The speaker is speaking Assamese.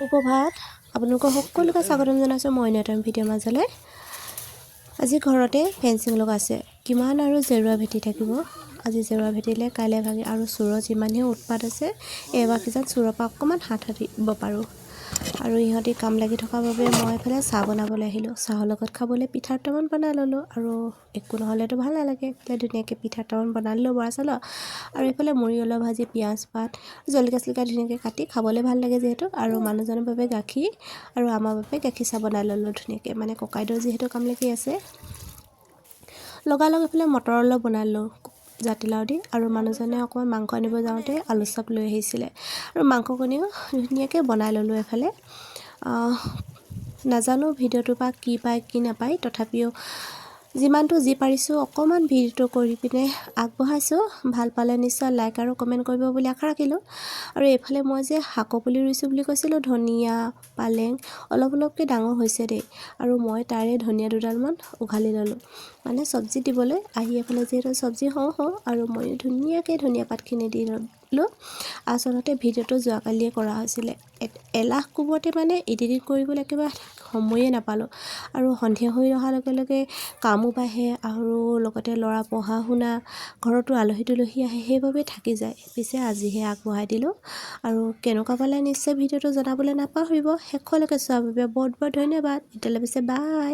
উপভাত আপোনালোকক সকলোকে স্বাগতম জনাইছোঁ মই নতুন ভিডিঅ' মাজলৈ। আজি ঘৰতে ফেন্সিং লগাইছে, কিমান আৰু জেৰুৱা ভেটি থাকিব। আজি জেৰুৱা ভেটিলে কাইলৈ ভাগি আৰু চোৰৰ যিমানহে উৎপাত আছে এবাৰ কিজান চোৰৰ পৰা অকণমান হাত সাৰিব পাৰোঁ। আৰু ইহঁতি কাম লাগি থকাৰ বাবে মই এইফালে চাহ বনাবলৈ আহিলোঁ। চাহৰ লগত খাবলৈ পিঠা দুটামান বনাই ল'লোঁ আৰু একো নহ'লেতো ভাল নালাগে। এইফালে ধুনীয়াকৈ পিঠা দুটামান বনাই ল'লোঁ বৰা চাউলৰ, আৰু এইফালে মুড়ি অলপ ভাজি পিঁয়াজ পাত জলকীয়া চলকীয়া ধুনীয়াকৈ কাটি খাবলৈ ভাল লাগে যিহেতু। আৰু মানুহজনৰ বাবে গাখীৰ আৰু আমাৰ বাবে গাখীৰ চাহ বনাই ল'লোঁ ধুনীয়াকৈ, মানে ককাইদেউ যিহেতু কাম লাগি আছে। লগালগ এইফালে মটৰ অলপ বনাই ল'লোঁ জাতিলাও দি, আৰু মানুহজনে অকণমান মাংস আনিব যাওঁতে আলু চপ লৈ আহিছিলে, আৰু মাংসকণিও ধুনীয়াকৈ বনাই ল'লোঁ এইফালে। নাজানো ভিডিঅ'টোৰ পৰা কি পায় কি নাপায়, তথাপিও যিমানটো যি পাৰিছোঁ অকণমান ভিডিঅ'টো কৰি পিনে আগবঢ়াইছোঁ। ভাল পালে নিশ্চয় লাইক আৰু কমেণ্ট কৰিব বুলি আশা ৰাখিলোঁ। আৰু এইফালে মই যে শাকৰ পুলি ৰুইছোঁ বুলি কৈছিলোঁ, ধনিয়া পালেং অলপ অলপকৈ ডাঙৰ হৈছে দেই, আৰু মই তাৰে ধনিয়া দুডালমান উঘালি ল'লোঁ মানে চব্জি দিবলৈ। আহি এইফালে যিহেতু চব্জি হওঁ আৰু মই ধুনীয়াকৈ ধনিয়া পাতখিনি দি ল'লোঁ। আচলতে ভিডিঅ'টো যোৱাকালিয়ে কৰা হৈছিলে, এলাহ কোবতে মানে এডিটিং কৰিবলৈ একেবাৰে সময়ে নাপালোঁ। আৰু সন্ধিয়া হৈ অহাৰ লগে লগে কামো বাঢ়ে আৰু লগতে ল'ৰা পঢ়া শুনা, ঘৰতো আলহী তুলহী আহে, সেইবাবে থাকি যায়। পিছে আজিহে আগবঢ়াই দিলোঁ। আৰু কেনেকুৱা পালে নিশ্চয় ভিডিঅ'টো জনাবলৈ নাপাহৰিব। শেষলৈকে চোৱাৰ বাবে বহুত বহুত ধন্যবাদ। এতিয়ালৈ পিছে বাই।